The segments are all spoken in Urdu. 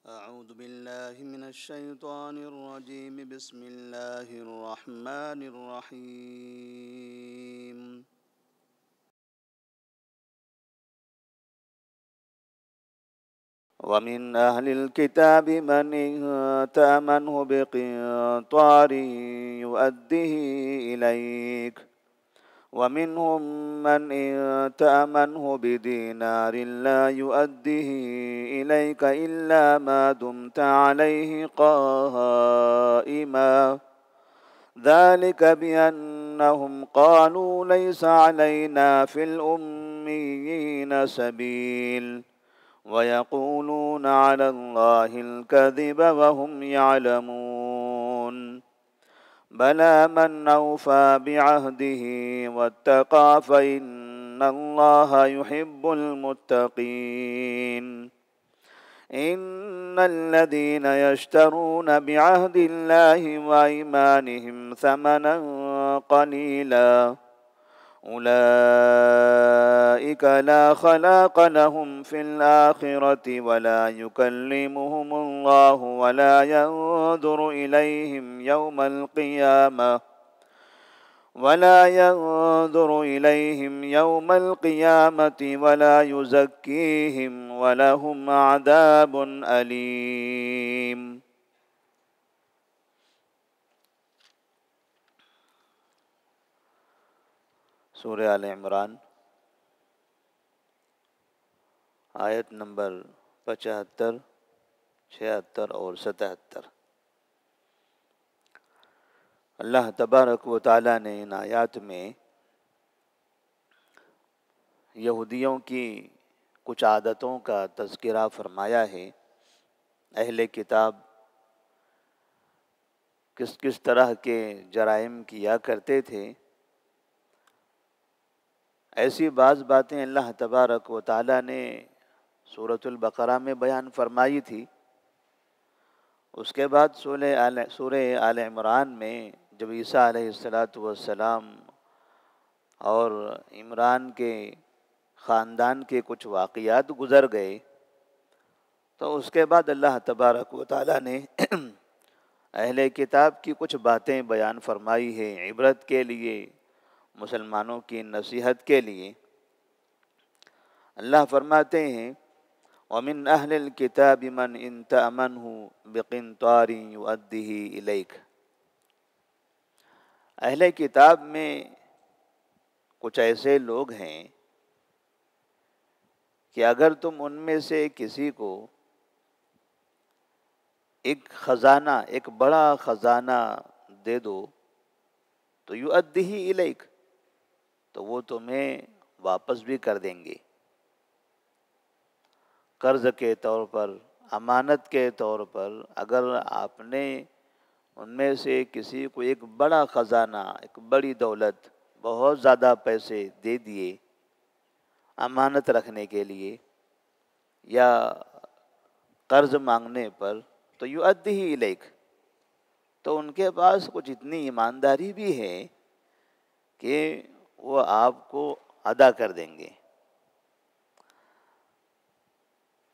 أعوذ بالله من الشيطان الرجيم بسم الله الرحمن الرحيم ومن أهل الكتاب من إن تأمنه بقنطار يؤده إليك ومنهم من إن تأمنه بدينار لا يؤده إليك إلا ما دمت عليه قائما ذلك بأنهم قالوا ليس علينا في الأميين سبيل ويقولون على الله الكذب وهم يعلمون بلى من أوفى بعهده واتقى فإن الله يحب المتقين إن الذين يشترون بعهد الله وأيمانهم ثمنا قليلا أولئك لا خلاق لهم في الآخرة ولا يكلمهم الله ولا ينظر إليهم يوم القيامة ولا يزكيهم ولهم عذاب أليم. سورہ آل عمران آیت نمبر 75، 76 اور 77۔ اللہ تبارک و تعالیٰ نے ان آیات میں یہودیوں کی کچھ عادتوں کا تذکرہ فرمایا ہے۔ اہل کتاب کس طرح کے جرائم کیا کرتے تھے، ایسی بعض باتیں اللہ تبارک و تعالیٰ نے سورۃ البقرہ میں بیان فرمائی تھی۔ اس کے بعد سورہ آل عمران میں جب عیسیٰ علیہ السلام اور عمران کے خاندان کے کچھ واقعات گزر گئے، تو اس کے بعد اللہ تبارک و تعالیٰ نے اہل کتاب کی کچھ باتیں بیان فرمائی ہے، عبرت کے لیے، مسلمانوں کی نصیحت کے لیے۔ اللہ فرماتے ہیں وَمِنْ أَهْلِ الْكِتَابِ مَنْ إِنْ تَأْمَنْهُ بِقِنْطَارٍ يُؤَدِّهِ إِلَيْكَ۔ اہل کتاب میں کچھ ایسے لوگ ہیں کہ اگر تم ان میں سے کسی کو ایک بڑا خزانہ دے دو تو یؤدیہ الیک، تو وہ تمہیں واپس بھی کر دیں گے، قرض کے طور پر، امانت کے طور پر۔ اگر آپ نے ان میں سے کسی کو ایک بڑا خزانہ، ایک بڑی دولت، بہت زیادہ پیسے دے دیے امانت رکھنے کے لیے یا قرض مانگنے پر، تو یؤدیہ الیک، تو ان کے پاس کچھ اتنی ایمانداری بھی ہے کہ وہ آپ کو ادا کر دیں گے۔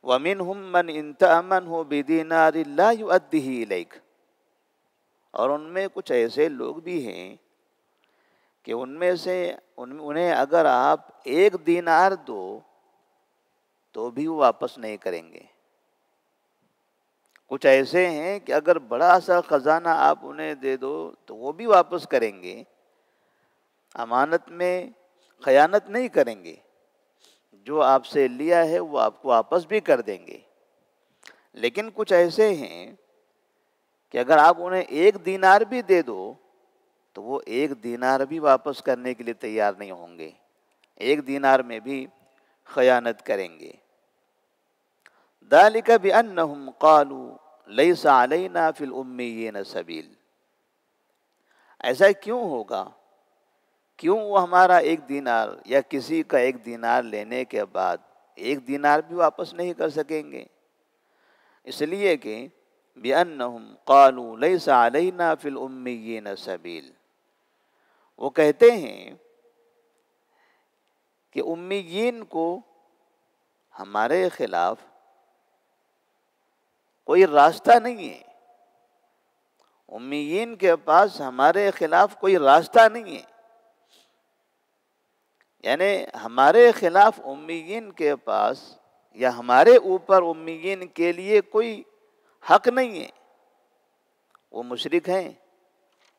وَمِنْهُمْ مَنْ إِنْ تَأْمَنْهُ بِدِينَارٍ لَا يُؤَدِّهِ إِلَيْكَ، اور ان میں کچھ ایسے لوگ بھی ہیں کہ انہیں اگر آپ 1 دینار دو تو بھی وہ واپس نہیں کریں گے۔ کچھ ایسے ہیں کہ اگر بڑا سا خزانہ آپ انہیں دے دو تو وہ بھی واپس کریں گے، امانت میں خیانت نہیں کریں گے، جو آپ سے لیا ہے وہ آپ کو واپس بھی کر دیں گے۔ لیکن کچھ ایسے ہیں کہ اگر آپ انہیں 1 دینار بھی دے دو تو وہ 1 دینار بھی واپس کرنے کے لیے تیار نہیں ہوں گے، 1 دینار میں بھی خیانت کریں گے۔ ذَلِكَ بِأَنَّهُمْ قَالُوا لَيْسَ عَلَيْنَا فِي الْأُمِّيِّينَ سَبِيلٌ۔ ایسا کیوں ہوگا؟ کیوں وہ ہمارا 1 دینار یا کسی کا 1 دینار لینے کے بعد 1 دینار بھی واپس نہیں کر سکیں گے؟ اس لیے کہ بِأَنَّهُمْ قَالُوا لَيْسَ عَلَيْنَا فِي الْأُمِّيِّينَ سَبِيلٌ، وہ کہتے ہیں کہ امیین کو ہمارے خلاف کوئی راستہ نہیں ہے، امیین کے پاس ہمارے خلاف کوئی راستہ نہیں ہے، یعنی ہمارے خلاف امیین کے پاس یا ہمارے اوپر امیین کے لیے کوئی حق نہیں ہے۔ وہ مشرک ہیں،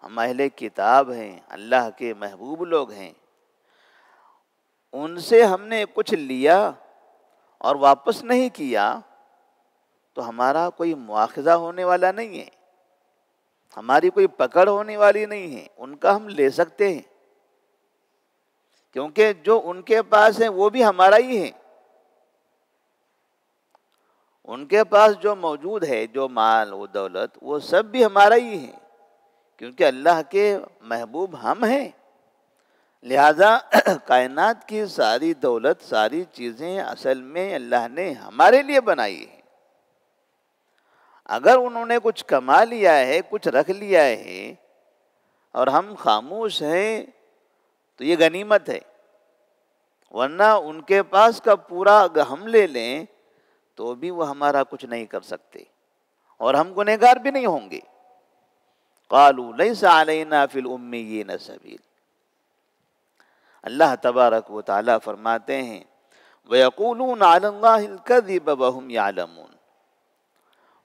ہم اہل کتاب ہیں، اللہ کے محبوب لوگ ہیں، ان سے ہم نے کچھ لیا اور واپس نہیں کیا تو ہمارا کوئی مواخذہ ہونے والا نہیں ہے، ہماری کوئی پکڑ ہونے والی نہیں ہے، ان کا ہم لے سکتے ہیں، کیونکہ جو ان کے پاس ہے وہ بھی ہمارا ہی ہے، ان کے پاس جو موجود ہے، جو مال و دولت، وہ سب بھی ہمارا ہی ہے، کیونکہ اللہ کے محبوب ہم ہیں، لہذا کائنات کی ساری دولت، ساری چیزیں اصل میں اللہ نے ہمارے لیے بنائی ہے۔ اگر انہوں نے کچھ کما لیا ہے، کچھ رکھ لیا ہے اور ہم خاموش ہیں تو یہ غنیمت ہے، ورنہ ان کے پاس کا پورا اگر ہم لے لیں تو بھی وہ ہمارا کچھ نہیں کر سکتے اور ہم گنہگار بھی نہیں ہوں گے۔ قالوا لیس علینا فی الامیین سبیل، اللہ تبارک و تعالیٰ فرماتے ہیں وَيَقُولُونَ عَلَى اللَّهِ الْكَذِبَ وَهُمْ يَعْلَمُونَ،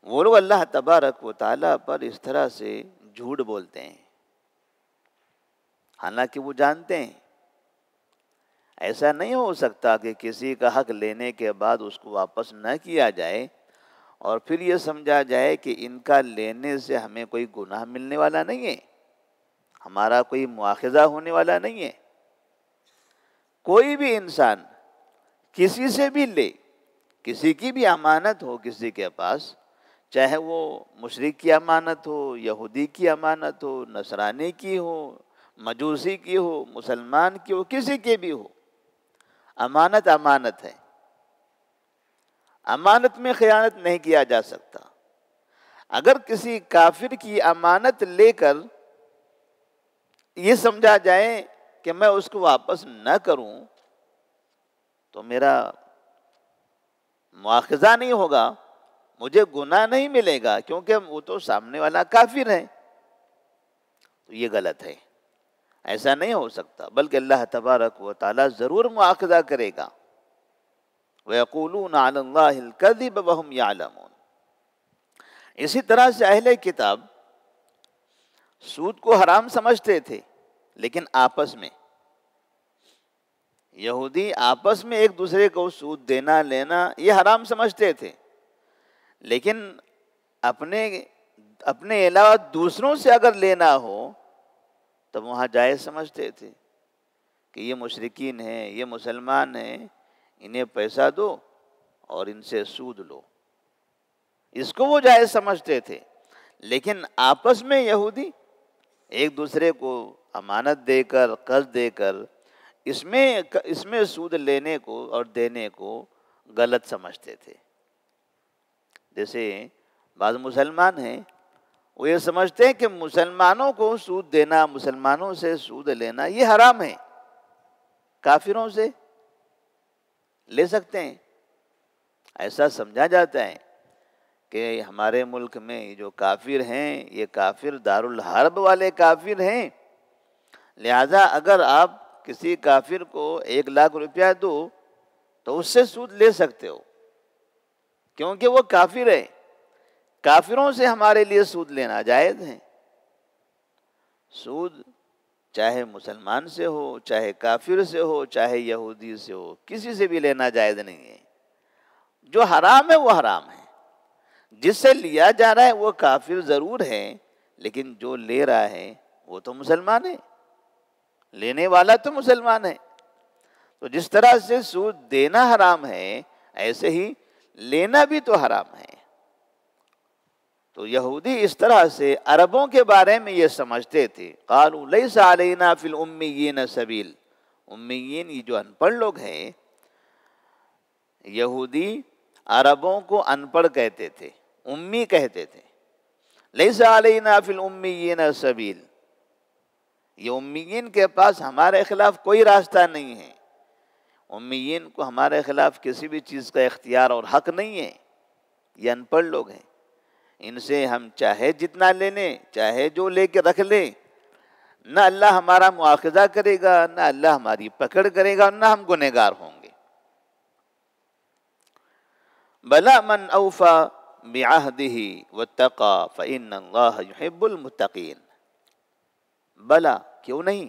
وہ لوگ اللہ تبارک و تعالیٰ پر اس طرح سے جھوٹ بولتے ہیں حالانکہ وہ جانتے ہیں ایسا نہیں ہو سکتا کہ کسی کا حق لینے کے بعد اس کو واپس نہ کیا جائے اور پھر یہ سمجھا جائے کہ ان کا لینے سے ہمیں کوئی گناہ ملنے والا نہیں ہے، ہمارا کوئی مواخذہ ہونے والا نہیں ہے۔ کوئی بھی انسان کسی سے بھی لے، کسی کی بھی امانت ہو کسی کے پاس، چاہے وہ مشرک کی امانت ہو، یہودی کی امانت ہو، نصرانی کی ہو، مجوسی کی ہو، مسلمان کی ہو، کسی کی بھی ہو، امانت امانت ہے، امانت میں خیانت نہیں کیا جا سکتا۔ اگر کسی کافر کی امانت لے کر یہ سمجھا جائے کہ میں اس کو واپس نہ کروں تو میرا مواخذہ نہیں ہوگا، مجھے گناہ نہیں ملے گا کیونکہ وہ تو سامنے والا کافر ہے، تو یہ غلط ہے، ایسا نہیں ہو سکتا، بلکہ اللہ تبارک و تعالیٰ ضرور مواخذہ کرے گا۔ وَيَقُولُونَ عَلَى اللَّهِ الْكَذِبَ وَهُمْ يَعْلَمُونَ۔ اسی طرح سے اہل کتاب سود کو حرام سمجھتے تھے، لیکن آپس میں یہودی آپس میں ایک دوسرے کو سود دینا لینا یہ حرام سمجھتے تھے، لیکن اپنے علاوہ دوسروں سے اگر لینا ہو تو وہاں جائز سمجھتے تھے کہ یہ مشرکین ہیں، یہ مسلمان ہیں، انہیں پیسہ دو اور ان سے سود لو، اس کو وہ جائز سمجھتے تھے۔ لیکن آپس میں یہودی ایک دوسرے کو امانت دے کر، قرض دے کر اس میں سود لینے کو اور دینے کو غلط سمجھتے تھے۔ جیسے بعض مسلمان ہیں، وہ یہ سمجھتے ہیں کہ مسلمانوں کو سود دینا، مسلمانوں سے سود لینا یہ حرام ہے، کافروں سے لے سکتے ہیں۔ ایسا سمجھا جاتا ہے کہ ہمارے ملک میں جو کافر ہیں یہ کافر دارالحرب والے کافر ہیں، لہذا اگر آپ کسی کافر کو 1,00,000 روپیہ دو تو اس سے سود لے سکتے ہو کیونکہ وہ کافر ہے، کافروں سے ہمارے لیے سود لینا جائز ہے۔ سود چاہے مسلمان سے ہو، چاہے کافر سے ہو، چاہے یہودی سے ہو، کسی سے بھی لینا جائز نہیں ہے۔ جو حرام ہے وہ حرام ہے، جس سے لیا جا رہا ہے وہ کافر ضرور ہے، لیکن جو لے رہا ہے وہ تو مسلمان ہے، لینے والا تو مسلمان ہے۔ تو جس طرح سے سود دینا حرام ہے، ایسے ہی لینا بھی تو حرام ہے۔ تو یہودی اس طرح سے عربوں کے بارے میں یہ سمجھتے تھے، قالوا لیس علینا فی الامیین سبیل، امیین یہ جو ان پڑھ لوگ ہیں، یہودی عربوں کو ان پڑھ کہتے تھے، امی کہتے تھے، لیس علینا فی الامیین سبیل، یہ امیین کے پاس ہمارے خلاف کوئی راستہ نہیں ہے، امیین کو ہمارے خلاف کسی بھی چیز کا اختیار اور حق نہیں ہے، یہ ان پڑھ لوگ ہیں۔ ان سے ہم چاہے جتنا لے لیں، چاہے جو لے کے رکھ لیں، نہ اللہ ہمارا مواخذہ کرے گا، نہ اللہ ہماری پکڑ کرے گا، نہ ہم گنہگار ہوں گے۔ بلا من اوفا بعہدہ واتقى فإن اللہ يحب المتقین۔ بلا، کیوں نہیں؟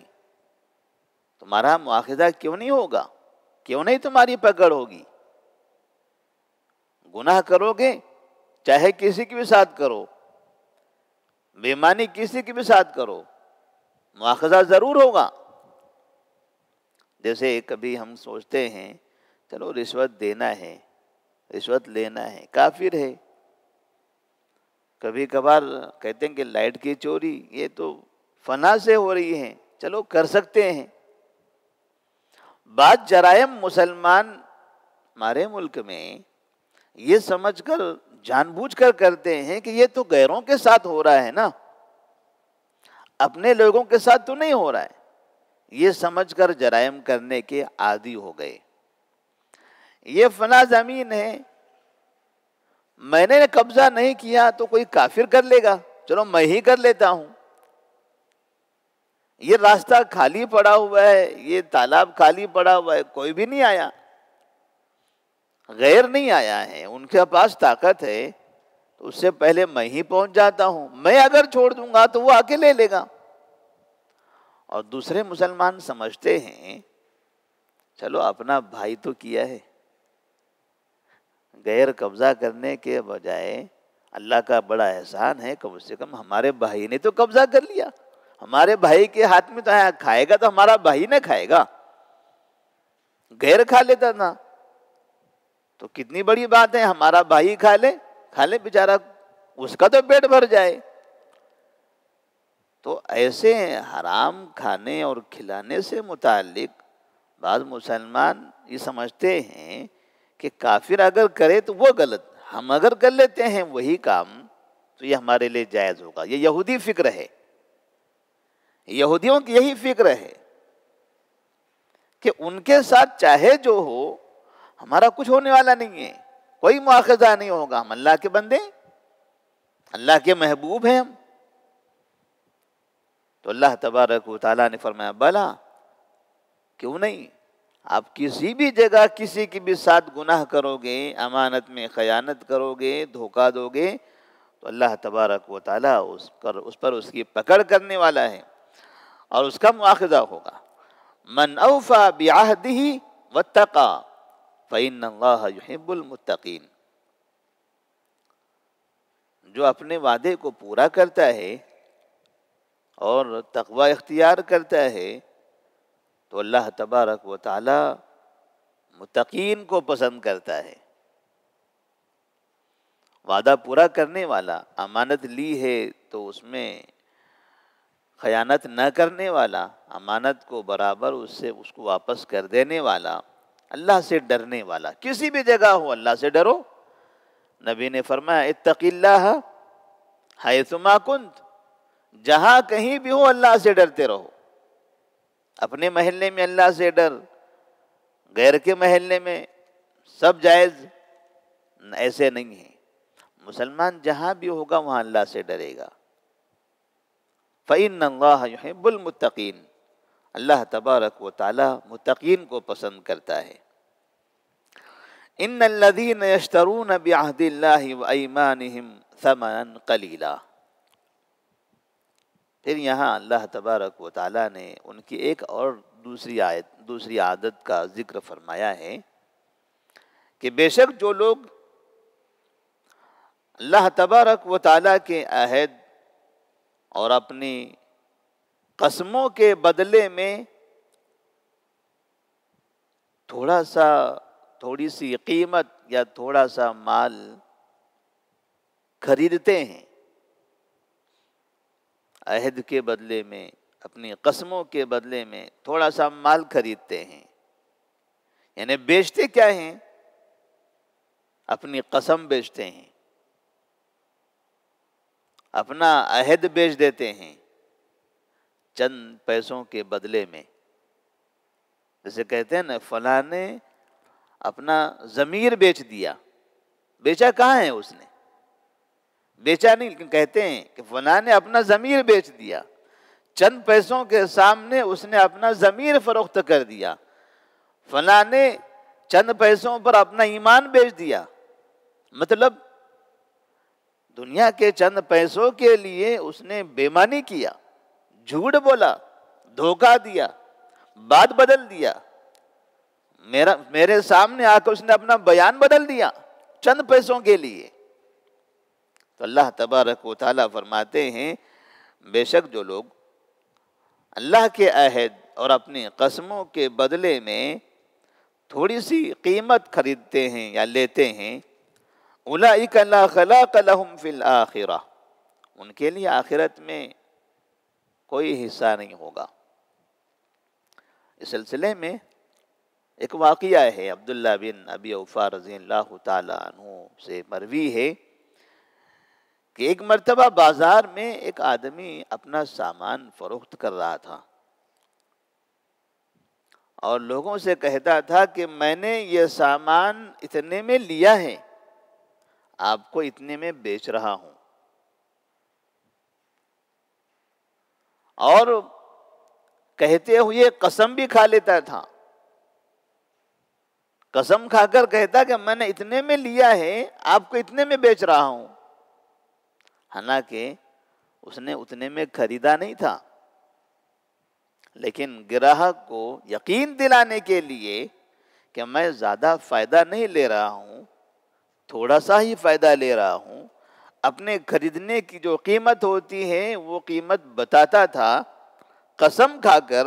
تمہارا مواخذہ کیوں نہیں ہوگا؟ کیوں نہیں تمہاری پکڑ ہوگی؟ گناہ کرو گے چاہے کسی کے بھی ساتھ کرو، بے ایمانی کسی کے بھی ساتھ کرو، مواخذہ ضرور ہوگا۔ جیسے کبھی ہم سوچتے ہیں چلو رشوت دینا ہے، رشوت لینا ہے، کافر ہے۔ کبھی کبھار کہتے ہیں کہ لائٹ کی چوری، یہ تو فنا سے ہو رہی ہے، چلو کر سکتے ہیں۔ بعض جرائم مسلمان ہمارے ملک میں یہ سمجھ کر جان بوجھ کر کرتے ہیں کہ یہ تو غیروں کے ساتھ ہو رہا ہے نا، اپنے لوگوں کے ساتھ تو نہیں ہو رہا ہے، یہ سمجھ کر جرائم کرنے کے عادی ہو گئے۔ یہ فنا زمین ہے، میں نے قبضہ نہیں کیا تو کوئی کافر کر لے گا، چلو میں ہی کر لیتا ہوں۔ یہ راستہ خالی پڑا ہوا ہے، یہ تالاب خالی پڑا ہوا ہے، کوئی بھی نہیں آیا، غیر نہیں آیا ہے، ان کے پاس طاقت ہے تو اس سے پہلے میں ہی پہنچ جاتا ہوں، میں اگر چھوڑ دوں گا تو وہ آ کے لے لے گا۔ اور دوسرے مسلمان سمجھتے ہیں چلو اپنا بھائی تو کیا ہے، غیر قبضہ کرنے کے بجائے اللہ کا بڑا احسان ہے، کم سے کم ہمارے بھائی نے تو قبضہ کر لیا، ہمارے بھائی کے ہاتھ میں تو کھائے گا تو ہمارا بھائی نہ کھائے گا، غیر کھا لیتا تھا تو کتنی بڑی بات ہے، ہمارا بھائی کھا لے بیچارہ، اس کا تو پیٹ بھر جائے۔ تو ایسے حرام کھانے اور کھلانے سے متعلق بعض مسلمان یہ سمجھتے ہیں کہ کافر اگر کرے تو وہ غلط، ہم اگر کر لیتے ہیں وہی کام تو یہ ہمارے لیے جائز ہوگا۔ یہ یہودی فکر ہے، یہودیوں کی یہی فکر ہے کہ ان کے ساتھ چاہے جو ہو ہمارا کچھ ہونے والا نہیں ہے، کوئی مواخذہ نہیں ہوگا، ہم اللہ کے بندے، اللہ کے محبوب ہیں ہم۔ تو اللہ تبارک و تعالیٰ نے فرمایا بلا، کیوں نہیں؟ آپ کسی بھی جگہ کسی کے بھی ساتھ گناہ کرو گے، امانت میں خیانت کرو گے، دھوکہ دو گے تو اللہ تبارک و تعالیٰ اس پر اس کی پکڑ کرنے والا ہے اور اس کا مواخذہ ہوگا۔ من اوفا بعہدہ واتقى فإن اللہ يحب المتقین۔ جو اپنے وعدے کو پورا کرتا ہے اور تقوی اختیار کرتا ہے تو اللہ تبارک و تعالی متقین کو پسند کرتا ہے۔ وعدہ پورا کرنے والا، امانت لی ہے تو اس میں خیانت نہ کرنے والا، امانت کو برابر اس کو واپس کر دینے والا، اللہ سے ڈرنے والا، کسی بھی جگہ ہو اللہ سے ڈرو۔ نبی نے فرمایا اتق اللہ حیثما کنت، جہاں کہیں بھی ہو اللہ سے ڈرتے رہو۔ اپنے محلے میں اللہ سے ڈر، غیر کے محلے میں سب جائز، ایسے نہیں ہے۔ مسلمان جہاں بھی ہوگا وہاں اللہ سے ڈرے گا۔ فَإِنَّ اللَّهَ يُحِبُّ الْمُتَّقِينَ، اللہ تبارک و تعالی متقین کو پسند کرتا ہے۔ إِنَّ الَّذِينَ يَشْتَرُونَ بِعَهْدِ اللَّهِ وَأَيْمَانِهِمْ ثَمَنًا قَلِيلًا۔ پھر یہاں اللہ تبارک و تعالی نے ان کی ایک اور دوسری عادت کا ذکر فرمایا ہے کہ بے شک جو لوگ اللہ تبارک و تعالی کے عہد اور اپنی قسموں کے بدلے میں تھوڑی سی قیمت یا تھوڑا سا مال خریدتے ہیں، عہد کے بدلے میں، اپنی قسموں کے بدلے میں تھوڑا سا مال خریدتے ہیں، یعنی بیچتے کیا ہیں؟ اپنی قسم بیچتے ہیں، اپنا عہد بیچ دیتے ہیں چند پیسوں کے بدلے میں۔ جیسے کہتے ہیں نا فلاں نے اپنا ضمیر بیچ دیا، بیچا کہاں ہے اس نے؟ بیچا نہیں، لیکن کہتے ہیں کہ فلاں نے اپنا ضمیر بیچ دیا، چند پیسوں کے سامنے اس نے اپنا ضمیر فروخت کر دیا، فلاں نے چند پیسوں پر اپنا ایمان بیچ دیا۔ مطلب دنیا کے چند پیسوں کے لیے اس نے بے ایمانی کیا، جھوٹ بولا، دھوکہ دیا، بات بدل دیا، میرے سامنے آ کر اس نے اپنا بیان بدل دیا چند پیسوں کے لیے۔ تو اللہ تبارک و تعالیٰ فرماتے ہیں بے شک جو لوگ اللہ کے عہد اور اپنی قسموں کے بدلے میں تھوڑی سی قیمت خریدتے ہیں یا لیتے ہیں، اولئک لا خلاق لہم فی الآخرہ، ان کے لیے آخرت میں کوئی حصہ نہیں ہوگا۔ اس سلسلے میں ایک واقعہ ہے، عبداللہ بن ابی اوفا رضی اللہ تعالیٰ عنہ سے مروی ہے کہ ایک مرتبہ بازار میں ایک آدمی اپنا سامان فروخت کر رہا تھا اور لوگوں سے کہتا تھا کہ میں نے یہ سامان اتنے میں لیا ہے، آپ کو اتنے میں بیچ رہا ہوں، اور کہتے ہوئے قسم بھی کھا لیتا تھا، قسم کھا کر کہتا کہ میں نے اتنے میں لیا ہے، آپ کو اتنے میں بیچ رہا ہوں، حالانکہ اس نے اتنے میں خریدا نہیں تھا، لیکن گراہک کو یقین دلانے کے لیے کہ میں زیادہ فائدہ نہیں لے رہا ہوں، تھوڑا سا ہی فائدہ لے رہا ہوں، اپنے خریدنے کی جو قیمت ہوتی ہے وہ قیمت بتاتا تھا قسم کھا کر،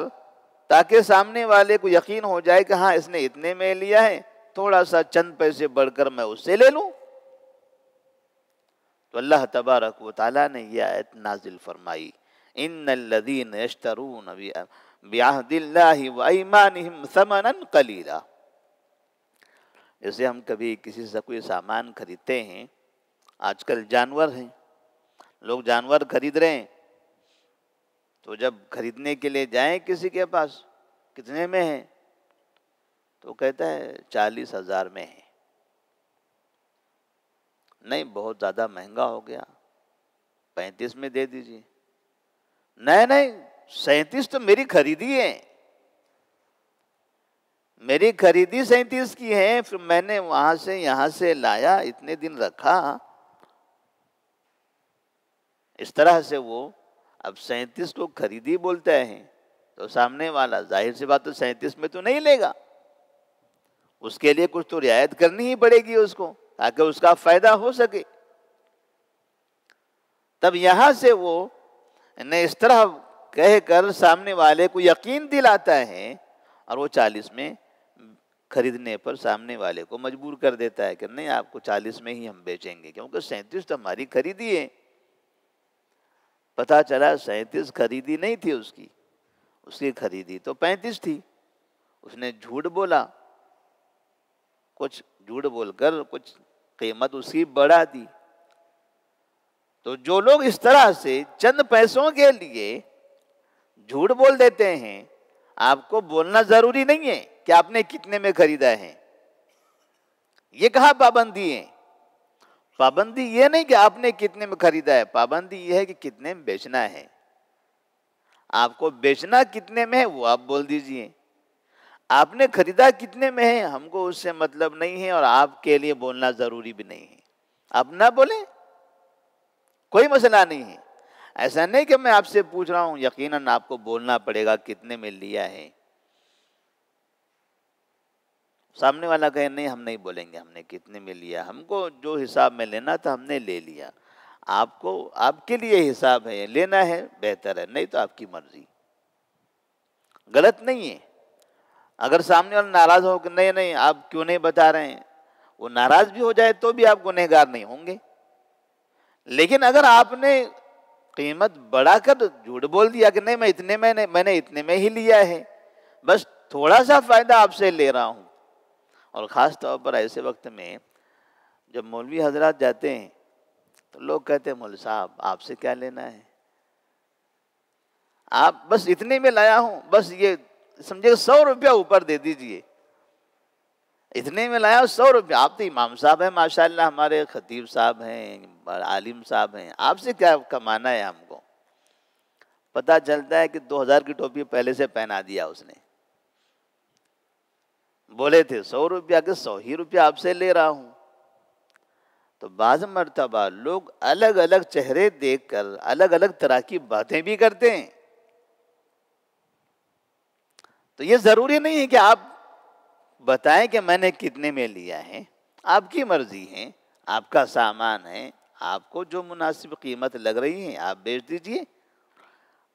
تاکہ سامنے والے کو یقین ہو جائے کہ ہاں اس نے اتنے میں لیا ہے، تھوڑا سا چند پیسے بڑھ کر میں اس سے لے لوں۔ تو اللہ تبارک و تعالیٰ نے یہ آیت نازل فرمائی، ان الذین یشترون بعہد اللہ وایمانہم ثمنا قلیلا۔ جیسے ہم کبھی کسی سے کوئی سامان خریدتے ہیں، آج کل جانور ہیں، لوگ جانور خرید رہے ہیں، تو جب خریدنے کے لیے جائیں کسی کے پاس، کتنے میں ہے تو کہتا ہے 40,000 میں ہے، نہیں بہت زیادہ مہنگا ہو گیا، 35 میں دے دیجیے، نہیں 37 تو میری خریدی ہے، میری خریدی 37 کی ہے، پھر میں نے وہاں سے یہاں سے لایا، اتنے دن رکھا، اس طرح سے وہ اب 37 کو خریدی بولتا ہے، تو سامنے والا ظاہر سی بات تو 37 میں تو نہیں لے گا، اس کے لیے کچھ تو رعایت کرنی ہی پڑے گی اس کو، تاکہ اس کا فائدہ ہو سکے۔ تب یہاں سے وہ اس طرح کہہ کر سامنے والے کو یقین دلاتا ہے، اور وہ 40 میں خریدنے پر سامنے والے کو مجبور کر دیتا ہے کہ نہیں آپ کو 40 میں ہی ہم بیچیں گے، کیونکہ 37 تو ہماری خریدی ہے۔ پتا چلا 37 خریدی نہیں تھی اس کی خریدی تو 35 تھی، اس نے جھوٹ بولا، کچھ جھوٹ بول کر کچھ قیمت اس کی بڑھا دی۔ تو جو لوگ اس طرح سے چند پیسوں کے لیے جھوٹ بول دیتے ہیں، آپ کو بولنا ضروری نہیں ہے کہ آپ نے کتنے میں خریدا ہے، یہ کہاں پابندی ہے؟ پابندی یہ نہیں کہ آپ نے کتنے میں خریدا ہے، پابندی یہ ہے کہ کتنے میں بیچنا ہے۔ آپ کو بیچنا کتنے میں ہے وہ آپ بول دیجئے، آپ نے خریدا کتنے میں ہے ہم کو اس سے مطلب نہیں ہے، اور آپ کے لیے بولنا ضروری بھی نہیں ہے، آپ نہ بولیں، کوئی مسئلہ نہیں ہے۔ ایسا نہیں کہ میں آپ سے پوچھ رہا ہوں، یقیناً آپ کو بولنا پڑے گا کتنے میں لیا ہے، سامنے والا کہے نہیں ہم نہیں بولیں گے ہم نے کتنے میں لیا، ہم کو جو حساب میں لینا تھا ہم نے لے لیا، آپ کے لیے حساب ہے، لینا ہے بہتر ہے، نہیں تو آپ کی مرضی، غلط نہیں ہے۔ اگر سامنے والا ناراض ہو کہ نہیں آپ کیوں نہیں بتا رہے ہیں، وہ ناراض بھی ہو جائے تو بھی آپ گنہگار نہیں ہوں گے، لیکن اگر آپ نے قیمت بڑھا کر جھوٹ بول دیا کہ نہیں میں نے اتنے میں ہی لیا ہے، بس تھوڑا سا فائدہ آپ سے لے رہا ہوں، اور خاص طور پر ایسے وقت میں جب مولوی حضرات جاتے ہیں تو لوگ کہتے ہیں مولوی صاحب آپ سے کیا لینا ہے، آپ بس اتنے میں لایا ہوں، بس یہ سمجھے 100 روپیہ اوپر دے دیجئے، اتنے میں لایا 100 روپیہ. آپ تو امام صاحب ہیں ماشاءاللہ، ہمارے خطیب صاحب ہیں، عالم صاحب ہیں، آپ سے کیا کمانا ہے ہم کو؟ پتہ چلتا ہے کہ 2000 کی ٹوپی پہلے سے پہنا دیا اس نے. بولے تھے 100 روپیہ کے 100 ہی روپیہ آپ سے لے رہا ہوں. تو بعض مرتبہ لوگ الگ الگ چہرے دیکھ کر الگ الگ طرح کی باتیں بھی کرتے ہیں. تو یہ ضروری نہیں ہے کہ آپ بتائیں کہ میں نے کتنے میں لیا ہے. آپ کی مرضی ہے، آپ کا سامان ہے، آپ کو جو مناسب قیمت لگ رہی ہے آپ بیچ دیجئے.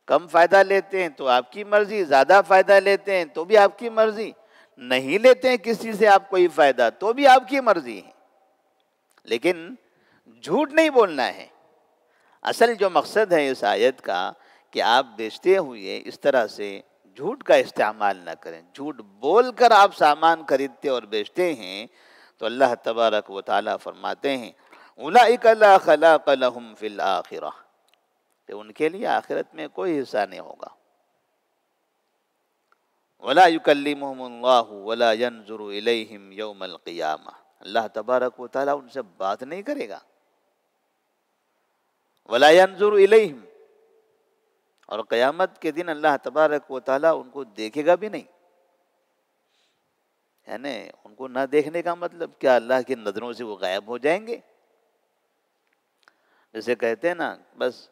کم فائدہ لیتے ہیں تو آپ کی مرضی، زیادہ فائدہ لیتے ہیں تو بھی آپ کی مرضی، نہیں لیتے ہیں کسی سے آپ کوئی فائدہ تو بھی آپ کی مرضی ہے. لیکن جھوٹ نہیں بولنا ہے. اصل جو مقصد ہے اس آیت کا کہ آپ بیچتے ہوئے اس طرح سے جھوٹ کا استعمال نہ کریں. جھوٹ بول کر آپ سامان خریدتے اور بیچتے ہیں تو اللہ تبارک و تعالیٰ فرماتے ہیں اولئک لا خلاق لهم فی الآخرہ، کہ ان کے لیے آخرت میں کوئی حصہ نہیں ہوگا. ولا یکلمہم اللہ ولا ینظر الیہم یوم القیامہ، اللہ تبارک و تعالیٰ ان سے بات نہیں کرے گا. ولا ینظر الیہم، اور قیامت کے دن اللہ تبارک و تعالیٰ ان کو دیکھے گا بھی نہیں. یعنی ان کو نہ دیکھنے کا مطلب کیا؟ اللہ کی نظروں سے وہ غائب ہو جائیں گے. جیسے کہتے ہیں نا بس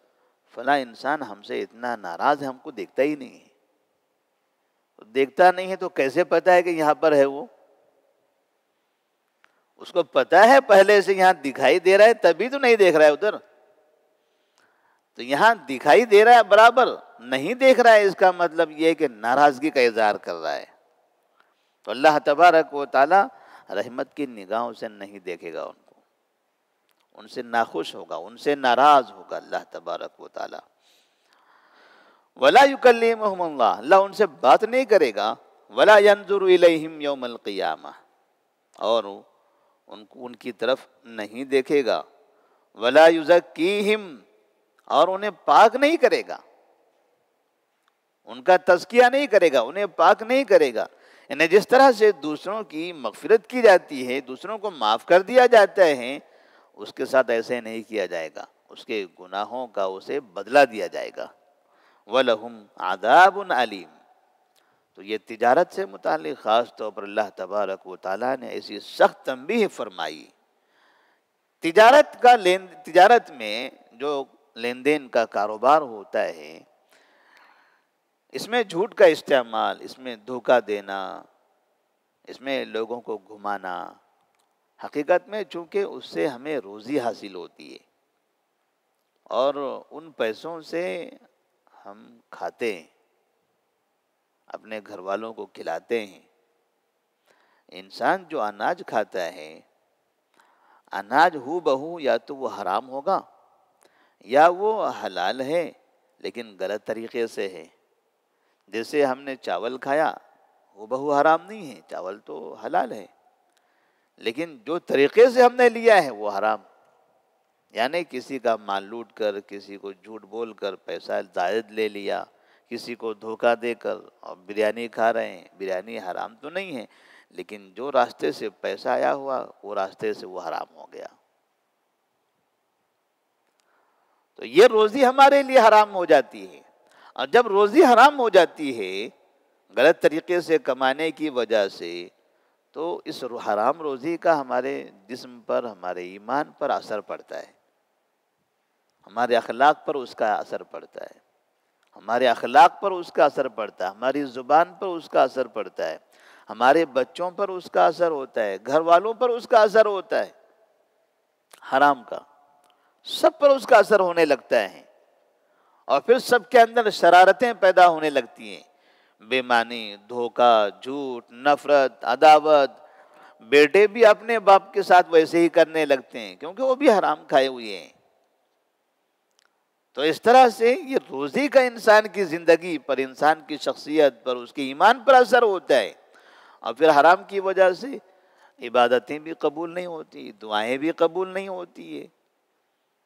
فلاں انسان ہم سے اتنا ناراض ہے، ہم کو دیکھتا ہی نہیں ہے. دیکھتا نہیں ہے تو کیسے پتا ہے کہ یہاں پر ہے وہ؟ اس کو پتا ہے پہلے سے یہاں دکھائی دے رہا ہے تبھی تو نہیں دیکھ رہا ہے ادھر. تو یہاں دکھائی دے رہا ہے برابر، نہیں دیکھ رہا ہے، اس کا مطلب یہ ہے کہ ناراضگی کا اظہار کر رہا ہے. تو اللہ تبارک و تعالی رحمت کی نگاہوں سے نہیں دیکھے گا ان کو، ان سے ناخوش ہوگا، ان سے ناراض ہوگا اللہ تبارک و تعالی. ولا یکلمہم اللہ، اللہ ان سے بات نہیں کرے گا. ولا ینظر الیہم یوم القیامہ، اور ان کی طرف نہیں دیکھے گا. ولا یزکیہم، اور انہیں پاک نہیں کرے گا، ان کا تزکیہ نہیں کرے گا، انہیں پاک نہیں کرے گا. یعنی جس طرح سے دوسروں کی مغفرت کی جاتی ہے، دوسروں کو معاف کر دیا جاتا ہے، اس کے ساتھ ایسے نہیں کیا جائے گا. اس کے گناہوں کا اسے بدلہ دیا جائے گا. وَلَهُمْ عَذَابٌ عَلِيمٌ. تو یہ تجارت سے متعلق خاص طور پر اللہ تبارک و تعالیٰ نے ایسی سخت تنبیہ فرمائی. تجارت میں جو لین دین کا کاروبار ہوتا ہے، اس میں جھوٹ کا استعمال، اس میں دھوکہ دینا، اس میں لوگوں کو گھمانا، حقیقت میں چونکہ اس سے ہمیں روزی حاصل ہوتی ہے اور ان پیسوں سے ہم کھاتے ہیں، اپنے گھر والوں کو کھلاتے ہیں. انسان جو اناج کھاتا ہے، اناج ہو بہو یا تو وہ حرام ہوگا یا وہ حلال ہے لیکن غلط طریقے سے ہے. جیسے ہم نے چاول کھایا وہ بہو حرام نہیں ہے، چاول تو حلال ہے، لیکن جو طریقے سے ہم نے لیا ہے وہ حرام. یعنی کسی کا مال لوٹ کر، کسی کو جھوٹ بول کر پیسہ زائد لے لیا، کسی کو دھوکہ دے کر اور بریانی کھا رہے ہیں. بریانی حرام تو نہیں ہے لیکن جو راستے سے پیسہ آیا ہوا وہ راستے سے وہ حرام ہو گیا. تو یہ روزی ہمارے لیے حرام ہو جاتی ہے. اور جب روزی حرام ہو جاتی ہے غلط طریقے سے کمانے کی وجہ سے، تو اس حرام روزی کا ہمارے جسم پر، ہمارے ایمان پر اثر پڑتا ہے، ہمارے اخلاق پر اس کا اثر پڑتا ہے، ہمارے اخلاق پر اس کا اثر پڑتا ہے، ہماری زبان پر اس کا اثر پڑتا ہے، ہمارے بچوں پر اس کا اثر ہوتا ہے، گھر والوں پر اس کا اثر ہوتا ہے. حرام کا سب پر اس کا اثر ہونے لگتا ہے اور پھر سب کے اندر شرارتیں پیدا ہونے لگتی ہیں. بےمانی، دھوکہ، جھوٹ، نفرت، عداوت. بیٹے بھی اپنے باپ کے ساتھ ویسے ہی کرنے لگتے ہیں کیونکہ وہ بھی حرام کھائے ہوئے ہیں. تو اس طرح سے یہ روزی کا انسان کی زندگی پر، انسان کی شخصیت پر، اس کے ایمان پر اثر ہوتا ہے. اور پھر حرام کی وجہ سے عبادتیں بھی قبول نہیں ہوتی، دعائیں بھی قبول نہیں ہوتی ہے.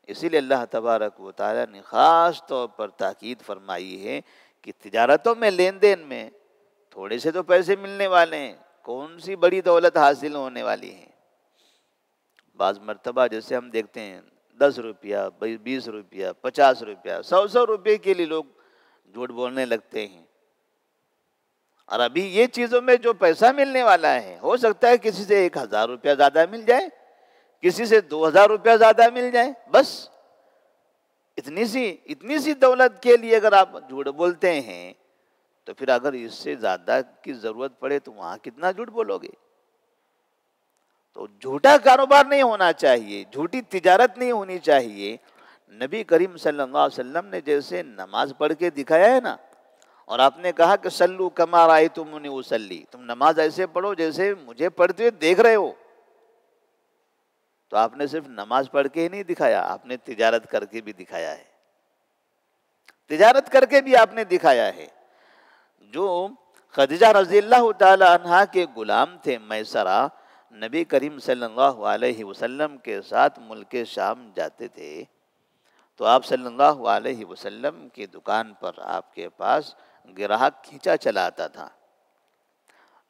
اسی لیے اللہ تبارک و تعالیٰ نے خاص طور پر تاکید فرمائی ہے کہ تجارتوں میں، لین دین میں تھوڑے سے تو پیسے ملنے والے ہیں، کون سی بڑی دولت حاصل ہونے والی ہے؟ بعض مرتبہ جیسے ہم دیکھتے ہیں 10 روپیہ 20 روپیہ 50 روپیہ 100 روپے کے لیے لوگ جھوٹ بولنے لگتے ہیں. اور ابھی یہ چیزوں میں جو پیسہ ملنے والا ہے، ہو سکتا ہے کسی سے 1000 روپیہ زیادہ مل جائے، کسی سے 2000 روپیہ زیادہ مل جائے. بس اتنی سی دولت کے لیے اگر آپ جھوٹ بولتے ہیں تو پھر اگر اس سے زیادہ کی ضرورت پڑے تو وہاں کتنا جھوٹ بولو گے؟ تو جھوٹا کاروبار نہیں ہونا چاہیے، جھوٹی تجارت نہیں ہونی چاہیے. نبی کریم صلی اللہ علیہ وسلم نے جیسے نماز پڑھ کے دکھایا ہے نا، اور آپ نے کہا کہ سلو کما رأیتمونی اصلی، تم نماز ایسے پڑھو جیسے مجھے پڑھتے ہوئے دیکھ رہے ہو. تو آپ نے صرف نماز پڑھ کے ہی نہیں دکھایا، آپ نے تجارت کر کے بھی دکھایا ہے. تجارت کر کے بھی آپ نے دکھایا ہے. جو خدیجہ رضی اللہ تعالی عنہا کے غلام تھے میسرہ، نبی کریم صلی اللہ علیہ وسلم کے ساتھ ملک شام جاتے تھے تو آپ صلی اللہ علیہ وسلم کی دکان پر آپ کے پاس گراہک کھینچا چلا آتا تھا.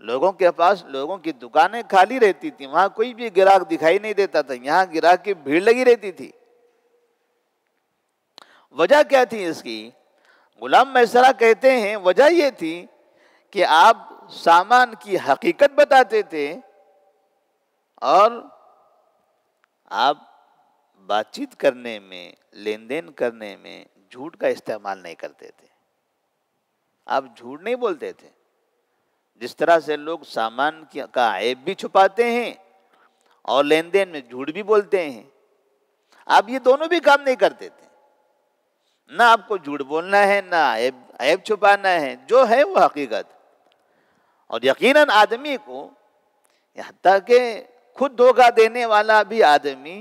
لوگوں کے پاس، لوگوں کی دکانیں خالی رہتی تھی، وہاں کوئی بھی گراہک دکھائی نہیں دیتا تھا، یہاں گراہک کی بھیڑ لگی رہتی تھی. وجہ کیا تھی اس کی؟ غلام میسرہ کہتے ہیں وجہ یہ تھی کہ آپ سامان کی حقیقت بتاتے تھے اور آپ بات چیت کرنے میں، لین دین کرنے میں جھوٹ کا استعمال نہیں کرتے تھے. آپ جھوٹ نہیں بولتے تھے. جس طرح سے لوگ سامان کا عیب بھی چھپاتے ہیں اور لین دین میں جھوٹ بھی بولتے ہیں، آپ یہ دونوں بھی کام نہیں کرتے تھے. نہ آپ کو جھوٹ بولنا ہے، نہ عیب چھپانا ہے، جو ہے وہ حقیقت. اور یقیناً آدمی کو، حتیٰ کہ خود دھوکہ دینے والا بھی آدمی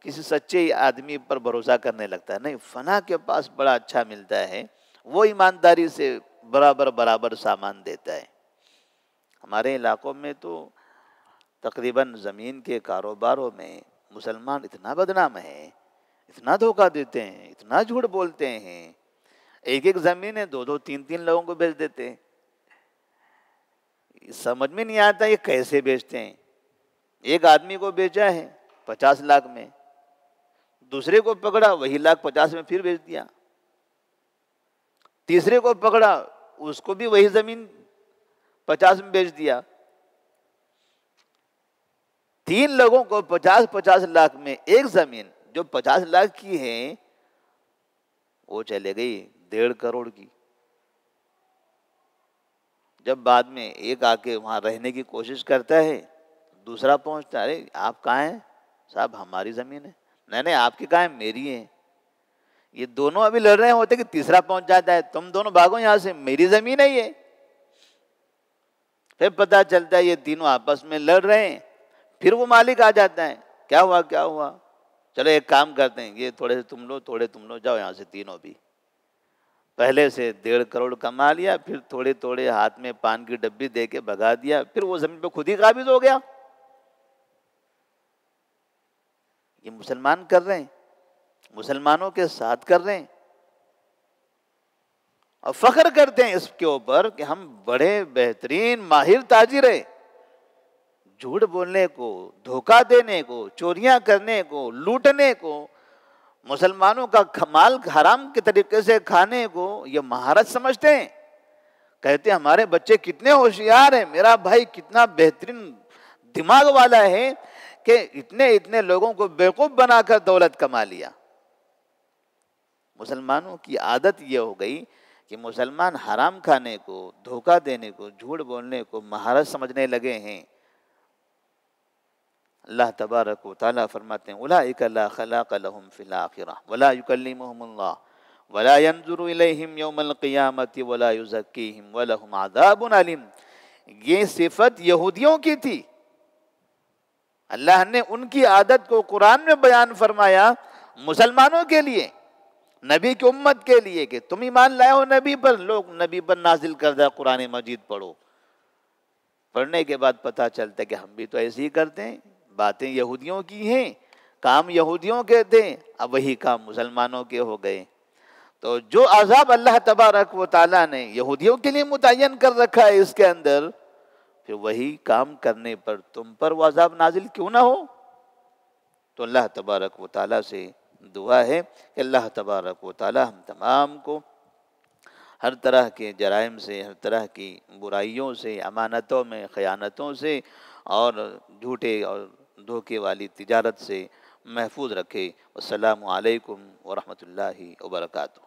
کسی سچے آدمی پر بھروسہ کرنے لگتا ہے. نہیں، فلاں کے پاس بڑا اچھا ملتا ہے، وہ ایمانداری سے برابر سامان دیتا ہے. ہمارے علاقوں میں تو تقریباً زمین کے کاروباروں میں مسلمان اتنا بدنام ہے، اتنا دھوکہ دیتے ہیں، اتنا جھوٹ بولتے ہیں. ایک زمینیں 2 3 لوگوں کو بیچ دیتے ہیں. سمجھ میں نہیں آتا یہ کیسے بیچتے ہیں. ایک آدمی کو بیچا ہے 50 لاکھ میں، دوسرے کو پکڑا وہی 1,50,000 میں پھر بیچ دیا، تیسرے کو پکڑا اس کو بھی وہی زمین 50 میں بیچ دیا. 3 لوگوں کو 50 لاکھ میں ایک زمین جو 50 لاکھ کی ہے وہ چلے گئی 1.5 کروڑ کی. جب بعد میں ایک آ کے وہاں رہنے کی کوشش کرتا ہے، دوسرا پہنچتا ہے، ارے آپ کہاں ہیں صاحب؟ ہماری زمین ہے. نہیں آپ کی کہاں ہے؟ میری ہے. یہ دونوں ابھی لڑ رہے ہوتے کہ تیسرا پہنچ جاتا ہے، تم دونوں بھاگو یہاں سے، میری زمین ہے یہ. پھر پتہ چلتا ہے یہ تینوں آپس میں لڑ رہے ہیں. پھر وہ مالک آ جاتا ہے، کیا ہوا؟ چلو ایک کام کرتے ہیں، یہ تھوڑے سے تم لو، تھوڑے تم لو، جاؤ یہاں سے تینوں بھی. پہلے سے 1.5 کروڑ کما لیا، پھر تھوڑے ہاتھ میں پان کی ڈبی دے کے بھگا دیا، پھر وہ زمین پہ خود ہی قابض ہو گیا. یہ مسلمان کر رہے ہیں، مسلمانوں کے ساتھ کر رہے ہیں، اور فخر کرتے ہیں اس کے اوپر کہ ہم بڑے بہترین ماہر تاجر ہیں. جھوٹ بولنے کو، دھوکہ دینے کو، چوریاں کرنے کو، لوٹنے کو، مسلمانوں کا مال حرام کے طریقے سے کھانے کو یہ مہارت سمجھتے ہیں. کہتے ہیں ہمارے بچے کتنے ہوشیار ہیں، میرا بھائی کتنا بہترین دماغ والا ہے کہ اتنے لوگوں کو بیوقوف بنا کر دولت کما لیا. مسلمانوں کی عادت یہ ہو گئی کہ مسلمان حرام کھانے کو، دھوکہ دینے کو، جھوٹ بولنے کو مہارت سمجھنے لگے ہیں. اللہ تبارک و تعالیٰ فرماتے ہیں اولئک لا خلاق لهم فی الآخرہ ولا یکلمهم اللہ ولا ينظر الیہم یوم القیامۃ ولا یزکیہم ولہم عذاب علیم. یہ صفت یہودیوں کی تھی. اللہ نے ان کی عادت کو قرآن میں بیان فرمایا مسلمانوں کے لیے، نبی کی امت کے لیے، کہ تم ایمان لائے ہو نبی پر، لوگ نبی پر نازل کردہ قرآن مجید پڑھو. پڑھنے کے بعد پتہ چلتا ہے کہ ہم بھی تو ایسے ہی کرتے ہیں، باتیں یہودیوں کی ہیں، کام یہودیوں کے تھے، اب وہی کام مسلمانوں کے ہو گئے. تو جو عذاب اللہ تبارک و تعالیٰ نے یہودیوں کے لیے متعین کر رکھا ہے اس کے اندر، کہ وہی کام کرنے پر تم پر وہ عذاب نازل کیوں نہ ہو۔ تو اللہ تبارک و تعالیٰ سے دعا ہے کہ اللہ تبارک و تعالیٰ ہم تمام کو ہر طرح کے جرائم سے، ہر طرح کی برائیوں سے، امانتوں میں خیانتوں سے اور جھوٹے اور دھوکے والی تجارت سے محفوظ رکھے۔ السلام علیکم ورحمۃ اللہ وبرکاتہ۔